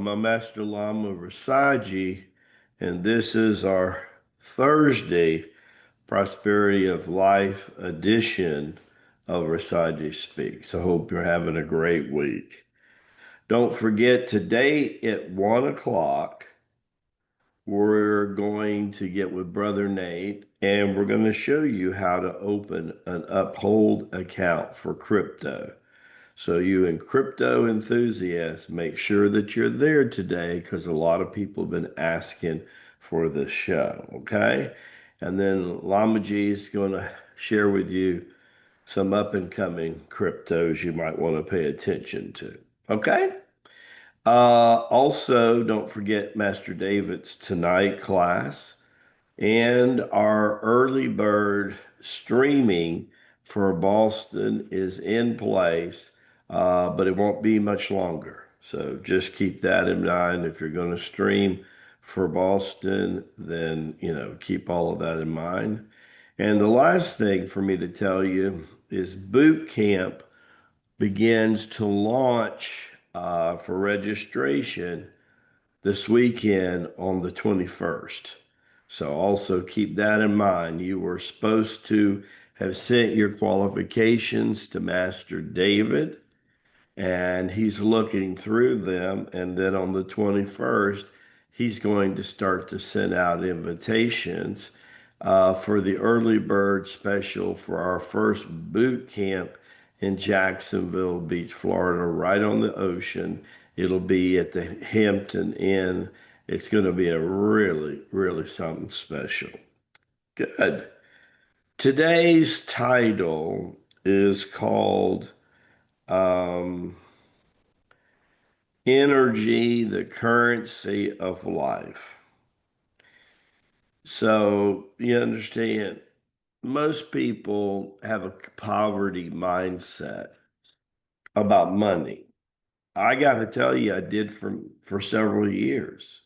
I'm Master Lama Rasaji, and this is our Thursday Prosperity of Life edition of Rasaji Speaks. I hope you're having a great week. Don't forget, today at 1 o'clock, we're going to get with Brother Nate, and we're going to show you how to open an Uphold account for crypto. So you and crypto enthusiasts, make sure that you're there today because a lot of people have been asking for this show, okay? And then Lama G is going to share with you some up and coming cryptos you might want to pay attention to, okay? Also, don't forget Master David's tonight class. And our early bird streaming for Boston is in place, but it won't be much longer. So just keep that in mind. If you're going to stream for Boston, then, keep all of that in mind. And the last thing for me to tell you is boot camp begins to launch for registration this weekend on the 21st. So also keep that in mind. You were supposed to have sent your qualifications to Master David, and he's looking through them. And then on the 21st, he's going to start to send out invitations for the early bird special for our first boot camp in Jacksonville Beach, Florida, right on the ocean. It'll be at the Hampton Inn. It's going to be a really, really something special. Good. Today's title is called um, Energy, the Currency of Life. So you understand, most people have a poverty mindset about money. I got to tell you, I did for several years.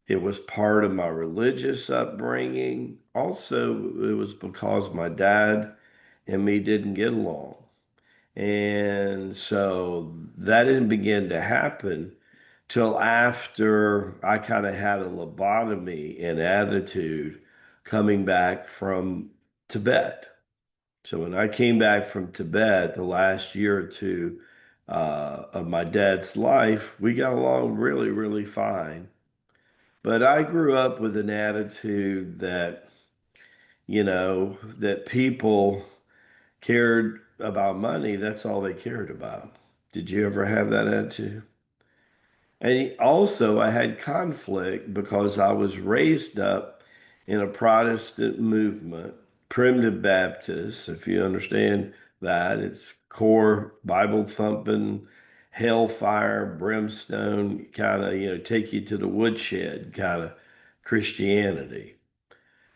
It was part of my religious upbringing. Also, it was because my dad and me didn't get along. And so that didn't begin to happen till after I kind of had a lobotomy in attitude coming back from Tibet. So when I came back from Tibet the last year or two of my dad's life, we got along really, really fine. But I grew up with an attitude that, that people cared about money. That's all they cared about. Did you ever have that attitude? And also, I had conflict because I was raised up in a Protestant movement, primitive Baptist, if you understand that. It's core Bible thumping, hellfire, brimstone, kind of, take you to the woodshed kind of Christianity.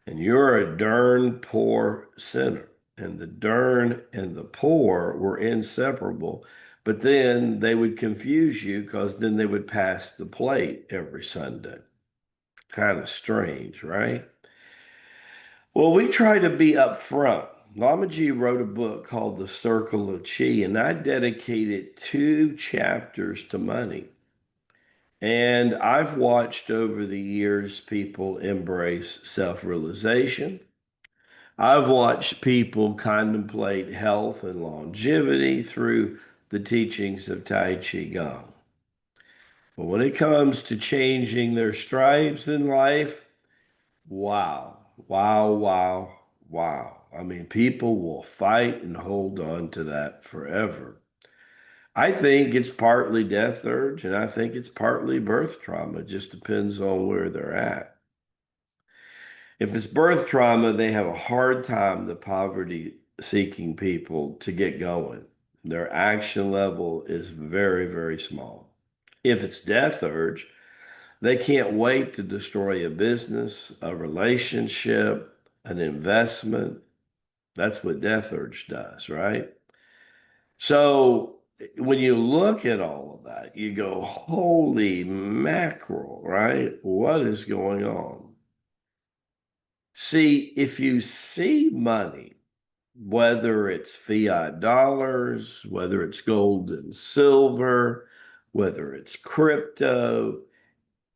And you're a darn poor sinner. And the darn and the poor were inseparable. But then they would confuse you because then they would pass the plate every Sunday. Kind of strange, right? Well, we try to be upfront. Lama Ji wrote a book called The Circle of Chi, and I dedicated 2 chapters to money. And I've watched over the years people embrace self-realization. I've watched people contemplate health and longevity through the teachings of Tai Chi Gung. But when it comes to changing their stripes in life, wow, wow, wow, wow. I mean, people will fight and hold on to that forever. I think it's partly death urge, and I think it's partly birth trauma. It just depends on where they're at. If it's birth trauma, they have a hard time, the poverty seeking people, to get going. Their action level is very, very small. If it's death urge, they can't wait to destroy a business, a relationship, an investment. That's what death urge does, right? So when you look at all of that, you go, holy mackerel, right? What is going on? See, if you see money, whether it's fiat dollars, whether it's gold and silver, whether it's crypto.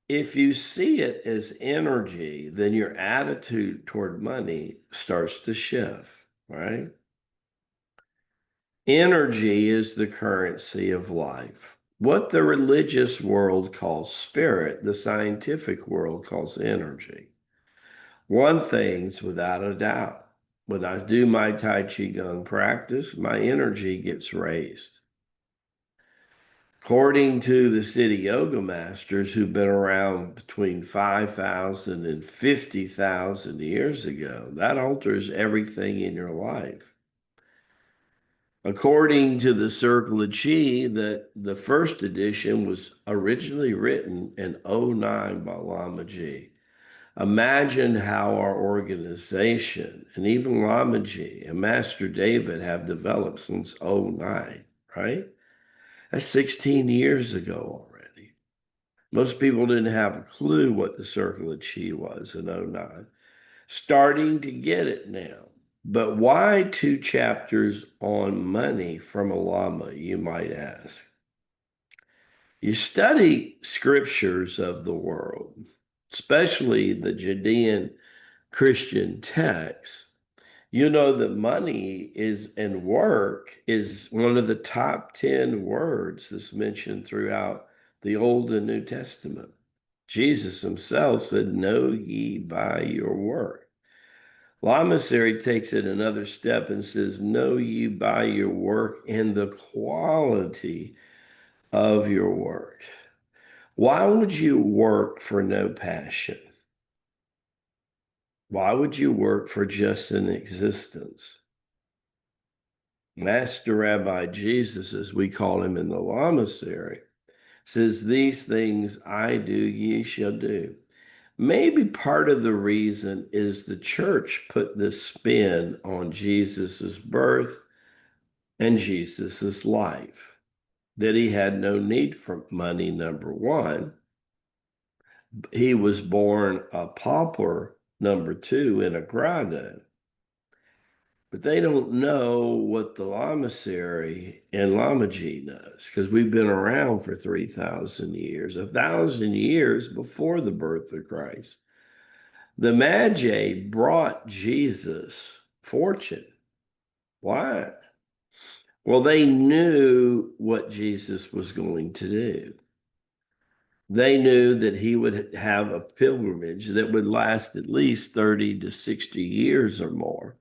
If you see it as energy, then your attitude toward money starts to shift, right? Energy is the currency of life. What the religious world calls spirit, the scientific world calls energy. One thing's without a doubt. When I do my Tai Chi Gung practice, my energy gets raised. According to the city yoga masters who've been around between 5,000 and 50,000 years ago, that alters everything in your life. According to the Circle of Chi, that the first edition was originally written in '09 by Lama Ji. Imagine how our organization and even Lama Ji and Master David have developed since '09, right? That's 16 years ago already. Most people didn't have a clue what the Circle of Chi was in '09. Starting to get it now. But why two chapters on money from a Lama, you might ask? You study scriptures of the world, especially the Judean Christian texts. You know that money is and work is one of the top 10 words that's mentioned throughout the Old and New Testament. Jesus himself said, "Know ye by your work." Lamasery takes it another step and says, "Know ye by your work and the quality of your work." Why would you work for no passion? Why would you work for just an existence? Master Rabbi Jesus, as we call him in the Lamasery, says, "These things I do, ye shall do." Maybe part of the reason is the church put this spin on Jesus's birth and Jesus's life, that he had no need for money, number one. He was born a pauper, number two, in a grotto. But they don't know what the Lamasery and Lamaji knows because we've been around for 3,000 years, 1,000 years before the birth of Christ. The Magi brought Jesus fortune. Why? Well, they knew what Jesus was going to do. They knew that he would have a pilgrimage that would last at least 30 to 60 years or more,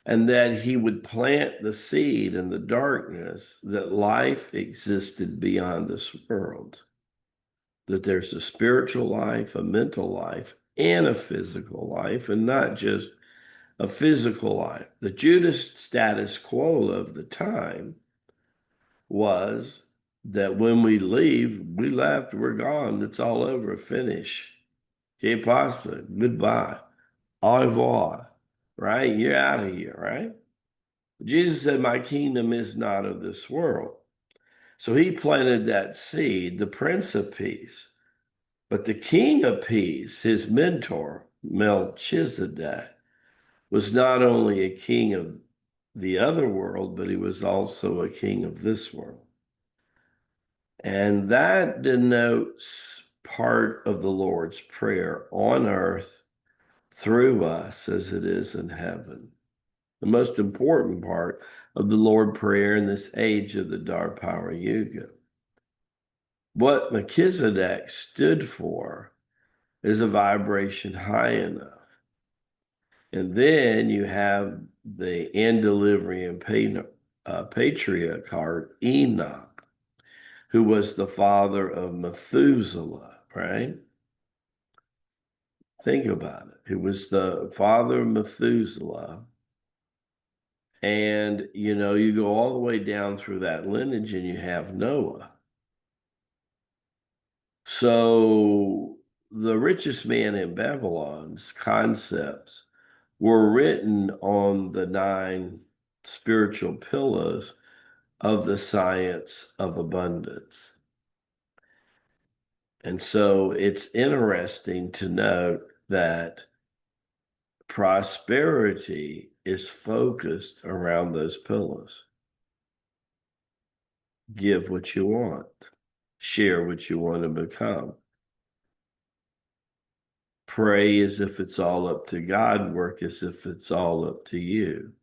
and that he would plant the seed in the darkness that life existed beyond this world, that there's a spiritual life, a mental life, and a physical life, and not just a physical life. The Judas status quo of the time was that when we leave, we left, we're gone, it's all over, finish. Que pasa, goodbye, au revoir, right? You're out of here, right? Jesus said, "My kingdom is not of this world." So he planted that seed, the Prince of Peace. But the King of Peace, his mentor, Melchizedek, was not only a king of the other world, but he was also a king of this world. And that denotes part of the Lord's Prayer on earth through us as it is in heaven. The most important part of the Lord Prayer in this age of the Dark Power Yuga. What Melchizedek stood for is a vibration high enough. And then you have the Andeliverian patriarch Enoch, who was the father of Methuselah, right? Think about it. It was the father of Methuselah. And, you go all the way down through that lineage and you have Noah. So the richest man in Babylon's concepts were written on the 9 spiritual pillars of the science of abundance. And so it's interesting to note that prosperity is focused around those pillars. Give what you want. Share what you want to become. Pray as if it's all up to God. Work as if it's all up to you.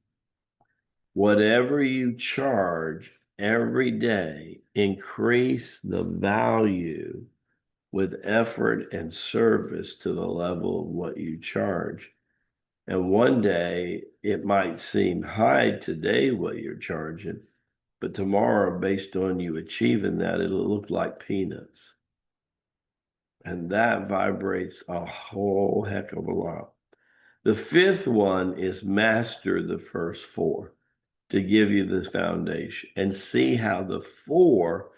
Whatever you charge every day, increase the value with effort and service to the level of what you charge. And one day it might seem high today what you're charging, but tomorrow, based on you achieving that, it'll look like peanuts. And that vibrates a whole heck of a lot. The fifth one is master the first four to give you the foundation and see how the four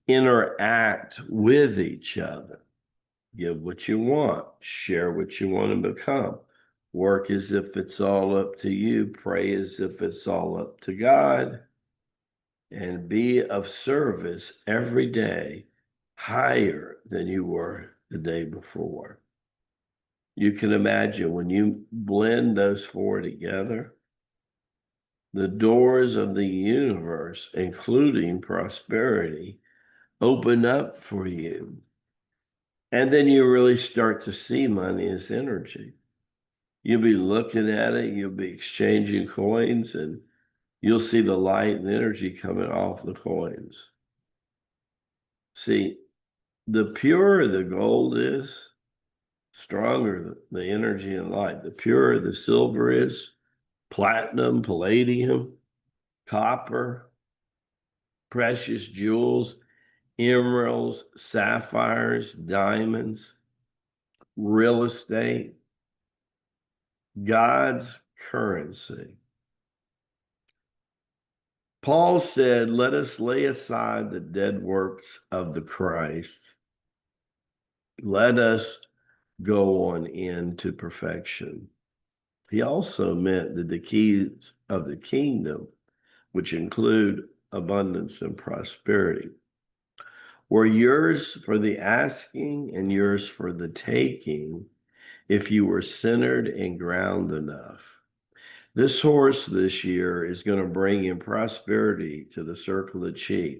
interact with each other. Give what you want, share what you want to become, work as if it's all up to you, pray as if it's all up to God, and be of service every day higher than you were the day before. You can imagine when you blend those four together, the doors of the universe, including prosperity, open up for you. And then you really start to see money as energy. You'll be looking at it, you'll be exchanging coins, and you'll see the light and energy coming off the coins. See, the purer the gold is, stronger the energy and light. The purer the silver is, platinum, palladium, copper, precious jewels, emeralds, sapphires, diamonds, real estate, God's currency. Paul said, let us lay aside the dead works of the Christ. Let us go on into perfection. He also meant that the keys of the kingdom, which include abundance and prosperity, were yours for the asking and yours for the taking if you were centered and ground enough. This horse this year is going to bring in prosperity to the circle of chi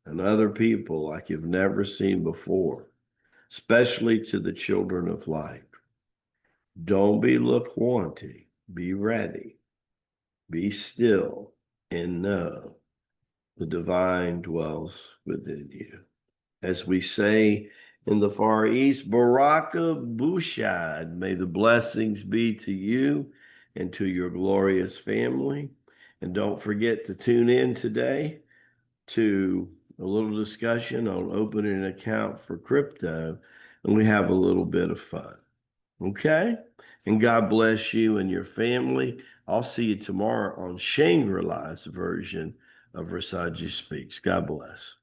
and other people like you've never seen before, especially to the children of light. Don't be look wanting, be ready, be still, and know the divine dwells within you. As we say in the Far East, Baraka Bushad, may the blessings be to you and to your glorious family. And don't forget to tune in today to a little discussion on opening an account for crypto, and we have a little bit of fun. Okay? And God bless you and your family. I'll see you tomorrow on Shangri-La's version of Rasaji Speaks. God bless.